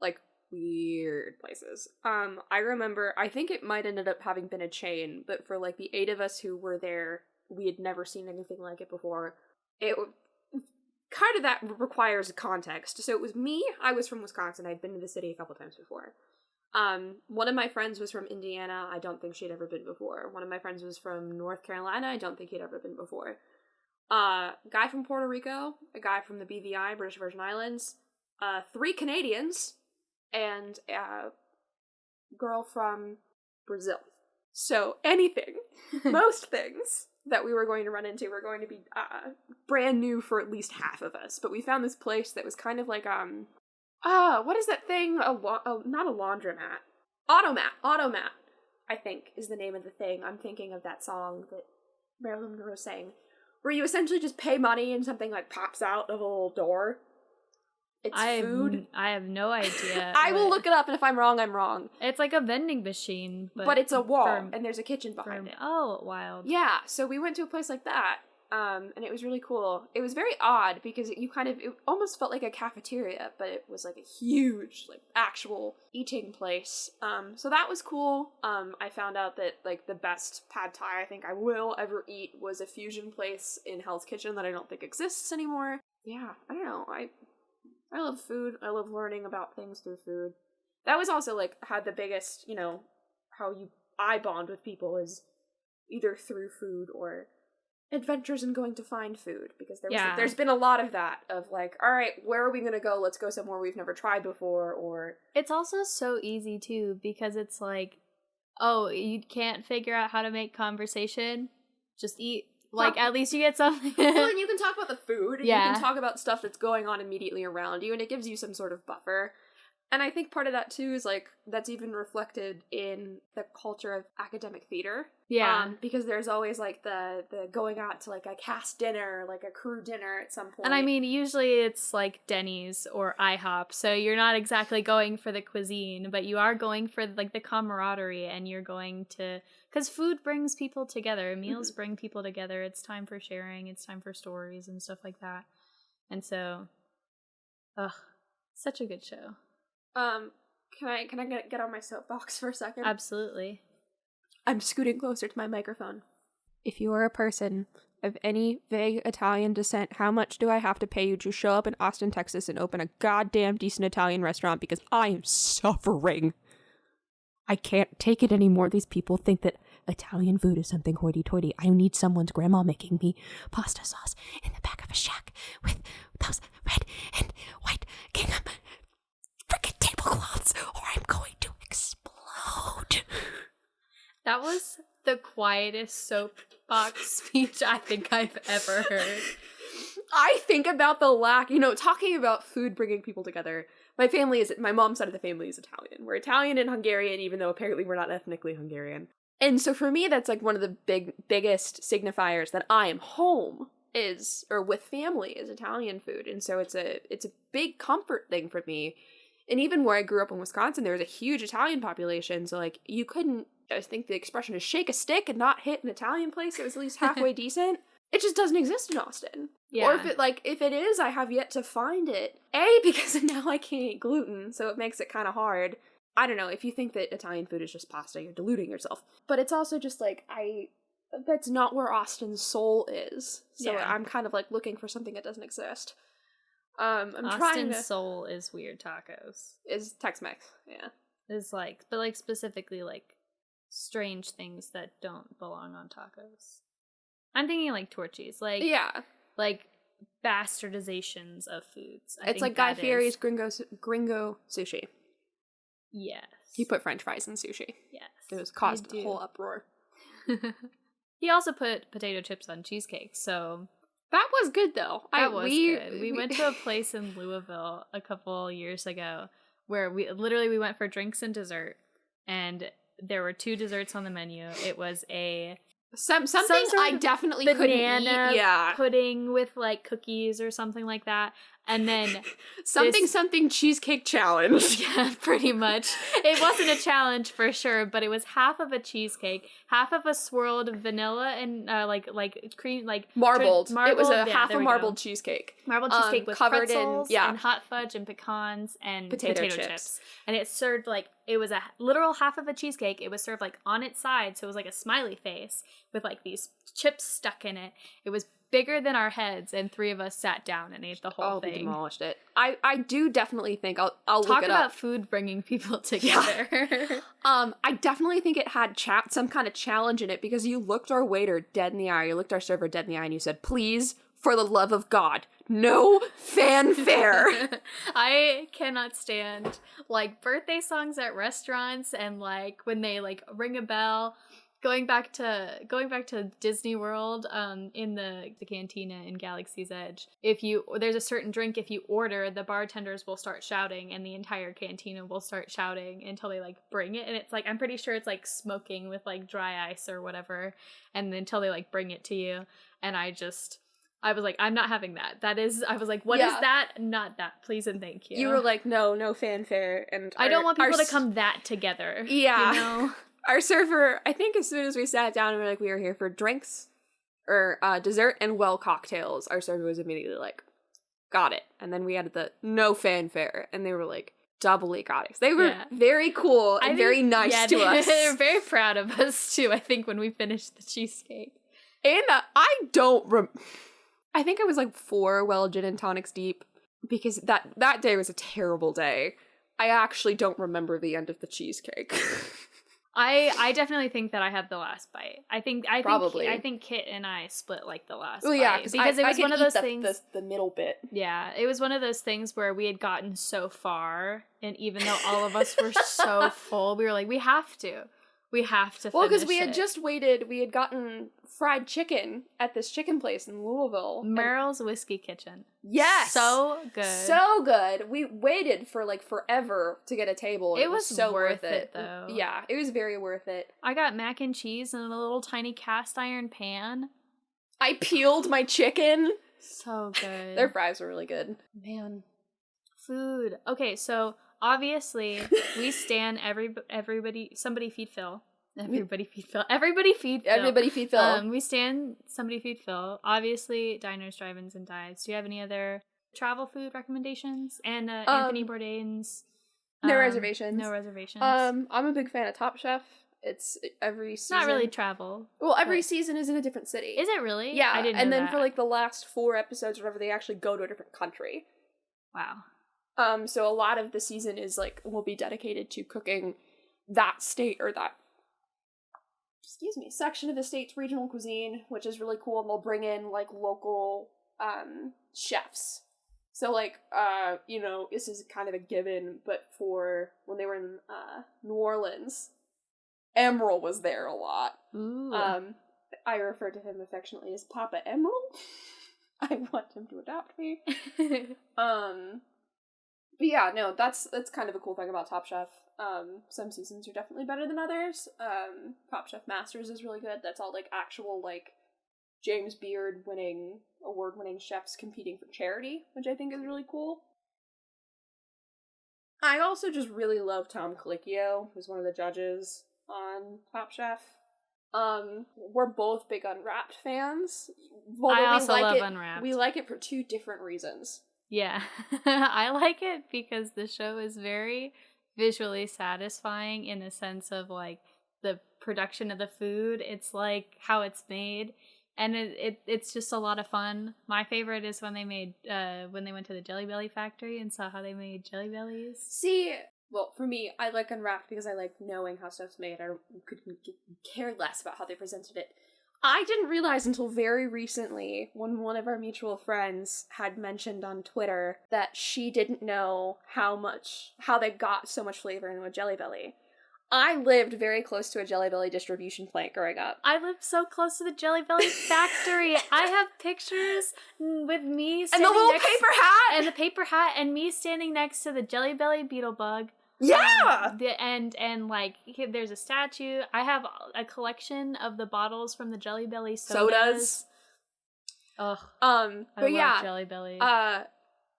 Like, weird places. I remember, I think it might ended up having been a chain, but for, like, the 8 of us who were there, we had never seen anything like it before. Kind of that requires context. So it was me, I was from Wisconsin, I'd been to the city a couple times before. One of my friends was from Indiana. I don't think she'd ever been before. One of my friends was from North Carolina. I don't think he'd ever been before. Guy from Puerto Rico, a guy from the BVI, British Virgin Islands, 3 Canadians, and a girl from Brazil. So anything, most things that we were going to run into were going to be brand new for at least half of us. But we found this place that was kind of like what is that thing? Not a laundromat. Automat, I think, is the name of the thing. I'm thinking of that song that Marilyn Monroe sang, where you essentially just pay money and something, like, pops out of a little door. It's food. I have no idea. I will look it up, and if I'm wrong, I'm wrong. It's like a vending machine. But it's a wall, and there's a kitchen behind it. Oh, wild. Yeah, so we went to a place like that. And it was really cool. It was very odd because it almost felt like a cafeteria, but it was like a huge, like, actual eating place. So that was cool. I found out that, like, the best pad thai I think I will ever eat was a fusion place in Hell's Kitchen that I don't think exists anymore. yeah, I don't know. I love food. I love learning about things through food. That was also, like, had the biggest, how I bond with people is either through food or adventures in going to find food, because there's been a lot of that, of like, all right, where are we going to go? Let's go somewhere we've never tried before, or... It's also so easy, too, because it's like, oh, you can't figure out how to make conversation? Just eat. Like, at least you get something. Well, and you can talk about the food, and you Yeah. can talk about stuff that's going on immediately around you, and it gives you some sort of buffer. And I think part of that, too, is, like, that's even reflected in the culture of academic theater. Yeah. Because there's always, like, the going out to, like, a cast dinner, like, a crew dinner at some point. And I mean, usually it's, like, Denny's or IHOP, so you're not exactly going for the cuisine, but you are going for, like, the camaraderie, and you're going to... Because food brings people together. Meals bring people together. It's time for sharing. It's time for stories and stuff like that. And so... Ugh. Such a good show. Can I get on my soapbox for a second? Absolutely. I'm scooting closer to my microphone. If you are a person of any vague Italian descent, how much do I have to pay you to show up in Austin, Texas and open a goddamn decent Italian restaurant, because I am suffering. I can't take it anymore. These people think that Italian food is something hoity-toity. I need someone's grandma making me pasta sauce in the back of a shack with those red and white gingham freaking tablecloths, or I'm going to explode. That was the quietest soapbox speech I think I've ever heard. I think about the lack, talking about food bringing people together. My mom's side of the family is Italian. We're Italian and Hungarian, even though apparently we're not ethnically Hungarian. And so for me, that's like one of the biggest signifiers that I am home or with family, is Italian food. And so it's a big comfort thing for me. And even where I grew up in Wisconsin, there was a huge Italian population. So, like, you couldn't, I think the expression is shake a stick and not hit an Italian place that was at least halfway decent. It just doesn't exist in Austin. Yeah. Or if it is, I have yet to find it. Because now I can't eat gluten, so it makes it kind of hard. I don't know, if you think that Italian food is just pasta, you're deluding yourself. But it's also just like, that's not where Austin's soul is. So yeah. I'm kind of like looking for something that doesn't exist. Austin's soul is weird tacos. Is Tex-Mex, yeah. Is like, but like specifically like strange things that don't belong on tacos. I'm thinking like torchies, like like bastardizations of foods. It's like Guy Fieri's gringo sushi. Yes. He put French fries in sushi. Yes. It was caused a whole uproar. He also put potato chips on cheesecake, so that was good though. That was good. We went to a place in Louisville a couple years ago where we went for drinks and dessert, and there were 2 desserts on the menu. It was something I definitely couldn't eat. Yeah, pudding with like cookies or something like that, and then something cheesecake challenge. Yeah, pretty much. It wasn't a challenge for sure, but it was half of a cheesecake, half of a swirled vanilla and like cream, like marbled. It was a half a marbled cheesecake. Marbled cheesecake with covered pretzels in and hot fudge and pecans and potato chips. chips. And it served like, it was a literal half of a cheesecake. It was served like on its side, so it was like a smiley face with like these chips stuck in it. It was bigger than our heads, and 3 of us sat down and ate the whole thing. We demolished it. I do definitely think I'll talk look it about up. Food bringing people together. Yeah. I definitely think it had some kind of challenge in it, because you looked our waiter dead in the eye, you looked our server dead in the eye, and you said, "Please, for the love of God, no fanfare." I cannot stand like birthday songs at restaurants, and like when they like ring a bell. Going back to Disney World, in the cantina in Galaxy's Edge, there's a certain drink, if you order, the bartenders will start shouting, and the entire cantina will start shouting until they like bring it, and it's like, I'm pretty sure it's like smoking with like dry ice or whatever, and until they like bring it to you, and I was like, I'm not having that. I was like, what is that? Not that, please and thank you. You were like, no fanfare, and I don't want people to come that together. Yeah. You know? Our server, I think as soon as we sat down and we were here for drinks or dessert and cocktails, our server was immediately like, got it. And then we added the no fanfare, and they were like, doubly got it. They were very cool and very nice to us. They were very proud of us too, I think, when we finished the cheesecake. And I don't I think I was like 4 well gin and tonics deep because that day was a terrible day. I actually don't remember the end of the cheesecake. I definitely think that I had the last bite. I think Probably. Kit and I split like the last Well, yeah, bite because it was one of those things. The middle bit. Yeah, it was one of those things where we had gotten so far, and even though all of us were so full, we were like, we have to Well, because we finish had it. just waited. We had gotten fried chicken at this chicken place in Louisville. Meryl's Whiskey Kitchen. Yes! So good. So good. We waited for like forever to get a table. And It was so worth it though. Yeah, it was very worth it. I got mac and cheese in a little tiny cast iron pan. I peeled my chicken. So good. Their fries were really good. Man. Food. Okay, so obviously we stan everybody. Somebody feed Phil. Everybody feed Phil. Everybody feed Phil. Everybody feed Phil. We stand somebody feed Phil. Obviously, diners, drive-ins, and dives. Do you have any other travel food recommendations? And Anthony Bourdain's. No reservations. No reservations. I'm a big fan of Top Chef. It's every season. Not really travel. Well, every season is in a different city. Is it really? Yeah, I didn't know and then that. for like the last 4 episodes or whatever, they actually go to a different country. Wow. So a lot of the season is like will be dedicated to cooking that state or that section of the state's regional cuisine, which is really cool, and they'll bring in like local chefs. So like this is kind of a given, but for when they were in New Orleans, Emerald was there a lot. Ooh. I refer to him affectionately as Papa Emerald. I want him to adopt me. But yeah, no, that's kind of a cool thing about Top Chef. Some seasons are definitely better than others. Top Chef Masters is really good. That's all like actual like James Beard award-winning chefs competing for charity, which I think is really cool. I also just really love Tom Colicchio, who's one of the judges on Top Chef. We're both big Unwrapped fans. I also love Unwrapped. We like it for 2 different reasons. Yeah. I like it because the show is very visually satisfying in the sense of like the production of the food. It's like how it's made, and it's just a lot of fun. My favorite is when they went to the Jelly Belly factory and saw how they made Jelly Bellies. See, well, for me, I like Unwrapped because I like knowing how stuff's made. I could care less about how they presented it. I didn't realize until very recently when one of our mutual friends had mentioned on Twitter that she didn't know how they got so much flavor into a Jelly Belly. I lived very close to a Jelly Belly distribution plant growing up. I lived so close to the Jelly Belly factory. I have pictures with me standing and the little paper hat! And the paper hat and me standing next to the Jelly Belly beetle bug. Yeah! And like, there's a statue. I have a collection of the bottles from the Jelly Belly sodas. Ugh. But I yeah, love Jelly Belly.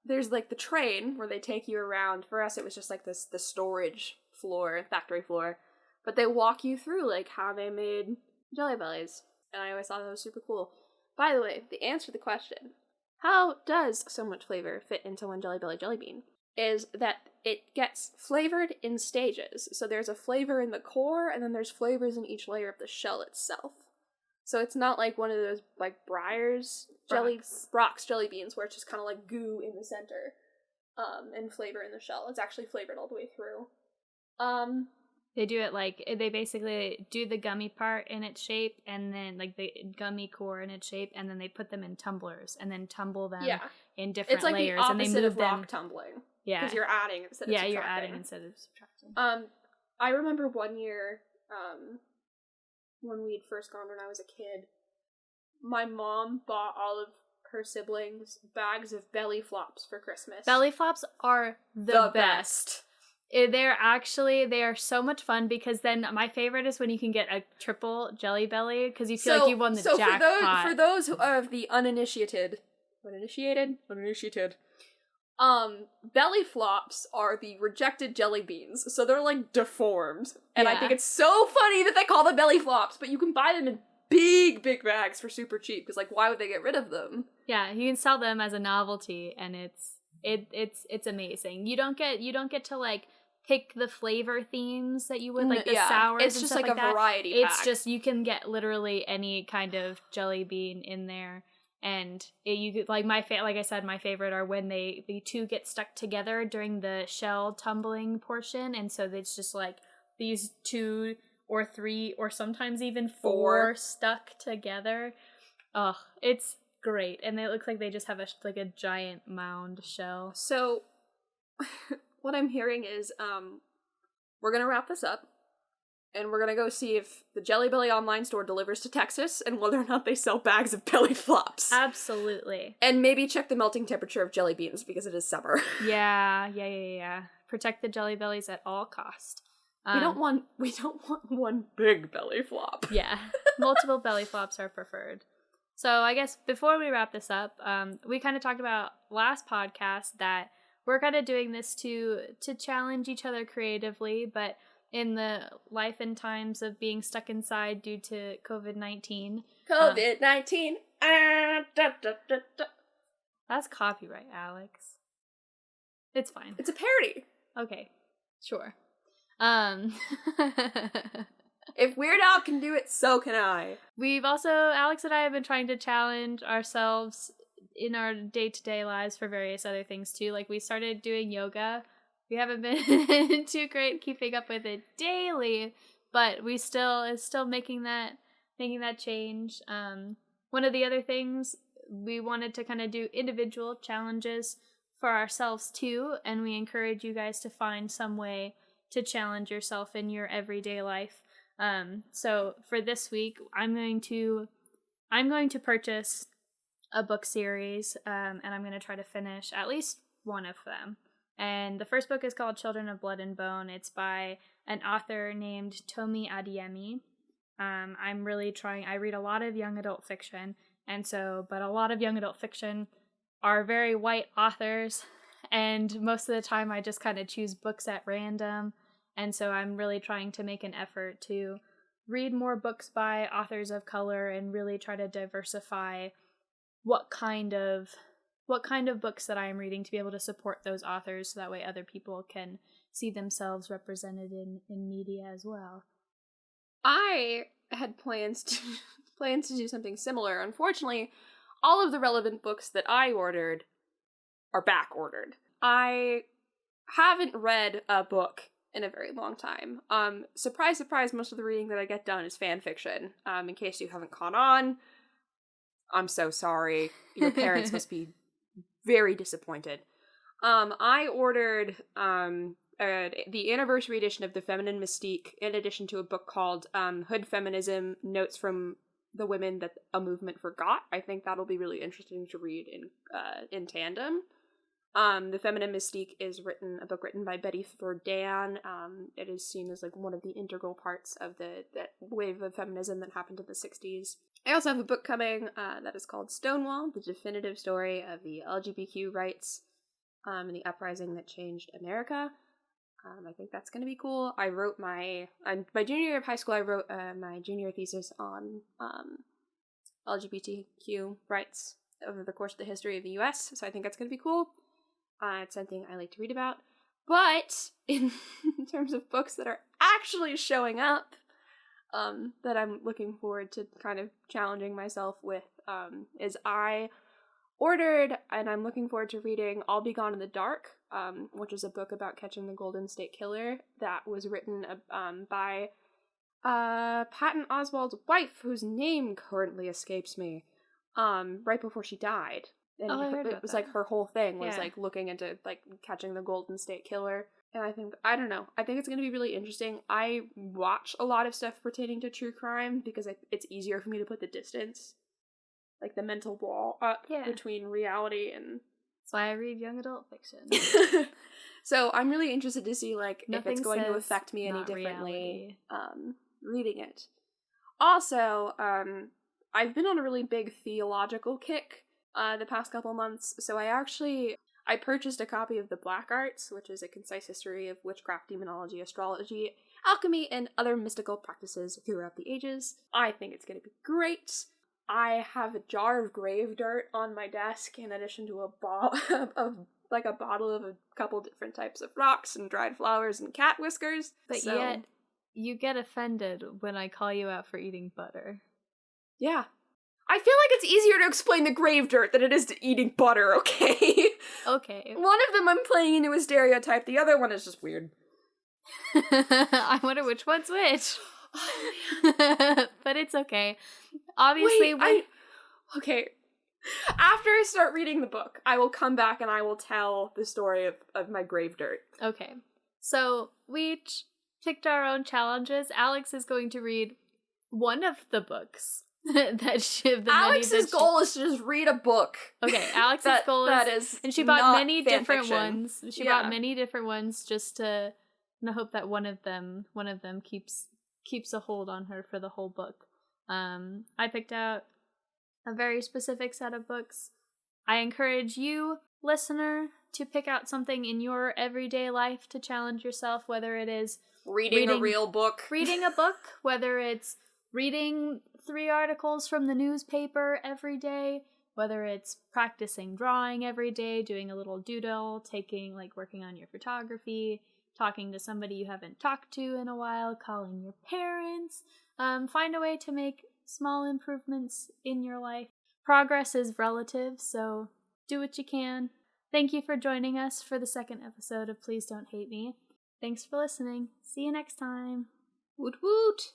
There's like the train where they take you around. For us, it was just like the storage floor, factory floor. But they walk you through like how they made Jelly Bellies. And I always thought that was super cool. By the way, the answer to the question, how does so much flavor fit into one Jelly Belly jelly bean, is that it gets flavored in stages. So there's a flavor in the core, and then there's flavors in each layer of the shell itself. So it's not like one of those like Breyers Brock's jelly beans where it's just kind of like goo in the center, and flavor in the shell. It's actually flavored all the way through. They do it like, they basically do the gummy part in its shape, and then like the gummy core in its shape, and then they put them in tumblers, and then tumble them in different layers. It's like the and they opposite move of them. rock tumbling. Yeah. Because you're adding instead of subtracting. Yeah, you're adding instead of subtracting. I remember one year, when we'd first gone when I was a kid, my mom bought all of her siblings bags of belly flops for Christmas. Belly flops are the best. They are so much fun, because then my favorite is when you can get a triple Jelly Belly, because you feel like you won the jackpot. For those of the uninitiated, belly flops are the rejected jelly beans, so they're like deformed. And I think it's so funny that they call them belly flops, but you can buy them in big bags for super cheap, because like, why would they get rid of them? Yeah, you can sell them as a novelty, and it's amazing. You don't get to like pick the flavor themes that you would, like the sours. It's and just stuff like a that. variety pack. It's just, you can get literally any kind of jelly bean in there. And you could, like like I said, my favorite are when the two get stuck together during the shell tumbling portion, and so it's just like these 2 or 3 or sometimes even 4 stuck together. Oh, it's great, and it looks like they just have a giant mound shell. So, what I'm hearing is, we're gonna wrap this up, and we're gonna go see if the Jelly Belly online store delivers to Texas, and whether or not they sell bags of belly flops. Absolutely. And maybe check the melting temperature of jelly beans, because it is summer. Yeah. Protect the Jelly Bellies at all cost. We don't want one big belly flop. Yeah, multiple belly flops are preferred. So I guess before we wrap this up, we kind of talked about last podcast that we're kind of doing this to challenge each other creatively, but in the life and times of being stuck inside due to COVID-19. COVID-19. That's copyright, Alex. It's fine. It's a parody. Okay, sure. If Weird Al can do it, so can I. We've also, Alex and I have been trying to challenge ourselves in our day-to-day lives for various other things too. Like we started doing yoga. We haven't been too great keeping up with it daily, but it's still making that change. One of the other things, we wanted to kind of do individual challenges for ourselves too, and we encourage you guys to find some way to challenge yourself in your everyday life. So for this week, I'm going to purchase a book series, and I'm going to try to finish at least one of them. And the first book is called Children of Blood and Bone. It's by an author named Tomi Adeyemi. I'm really trying. I read a lot of young adult fiction, but a lot of young adult fiction are very white authors, and most of the time I just kind of choose books at random. And so I'm really trying to make an effort to read more books by authors of color and really try to diversify what kind of books that I am reading to be able to support those authors, so that way other people can see themselves represented in media as well. I had plans to do something similar. Unfortunately, all of the relevant books that I ordered are back ordered. I haven't read a book in a very long time. Surprise, surprise, most of the reading that I get done is fan fiction. In case you haven't caught on, I'm so sorry. Your parents must be very disappointed. I ordered the anniversary edition of The Feminine Mystique, in addition to a book called Hood Feminism, Notes from the Women That a Movement Forgot. I think that'll be really interesting to read in tandem. The Feminine Mystique is a book written by Betty Friedan. It is seen as like one of the integral parts of that wave of feminism that happened in the 60s. I also have a book coming that is called Stonewall, the definitive story of the LGBTQ rights and the uprising that changed America. I think that's going to be cool. I wrote my junior year of high school, I wrote my junior thesis on LGBTQ rights over the course of the history of the US, so I think that's going to be cool. It's something I like to read about. But in terms of books that are actually showing up, that I'm looking forward to kind of challenging myself with, is I ordered, and I'm looking forward to reading, All Be Gone in the Dark, which is a book about catching the Golden State Killer that was written by Patton Oswalt's wife, whose name currently escapes me, right before she died. And it was like her whole thing was like looking into like catching the Golden State Killer. And I think it's going to be really interesting. I watch a lot of stuff pertaining to true crime because it's easier for me to put the distance, like the mental wall up between reality and... That's why I read young adult fiction. So I'm really interested to see like if it's going to affect me any differently reading it. Also, I've been on a really big theological kick the past couple months, so I purchased a copy of The Black Arts, which is a concise history of witchcraft, demonology, astrology, alchemy, and other mystical practices throughout the ages. I think it's going to be great. I have a jar of grave dirt on my desk, in addition to a bottle of a couple different types of rocks and dried flowers and cat whiskers. But yet, you get offended when I call you out for eating butter. Yeah. I feel like it's easier to explain the grave dirt than it is to eating butter, okay? Okay. One of them I'm playing into a stereotype, the other one is just weird. I wonder which one's which. But it's okay. Obviously, okay. After I start reading the book, I will come back and I will tell the story of my grave dirt. Okay. So, we each picked our own challenges. Alex is going to read one of the books. Alex's goal is to just read a book. Okay, Alex's goal is, and she bought many different ones. She bought many different ones just to hope that one of them keeps a hold on her for the whole book. I picked out a very specific set of books. I encourage you, listener, to pick out something in your everyday life to challenge yourself, whether it is reading a real book, reading a book, whether it's reading 3 articles from the newspaper every day, whether it's practicing drawing every day, doing a little doodle, working on your photography, talking to somebody you haven't talked to in a while, calling your parents. Find a way to make small improvements in your life. Progress is relative, so do what you can. Thank you for joining us for the 2nd episode of Please Don't Hate Me. Thanks for listening. See you next time. Woot woot!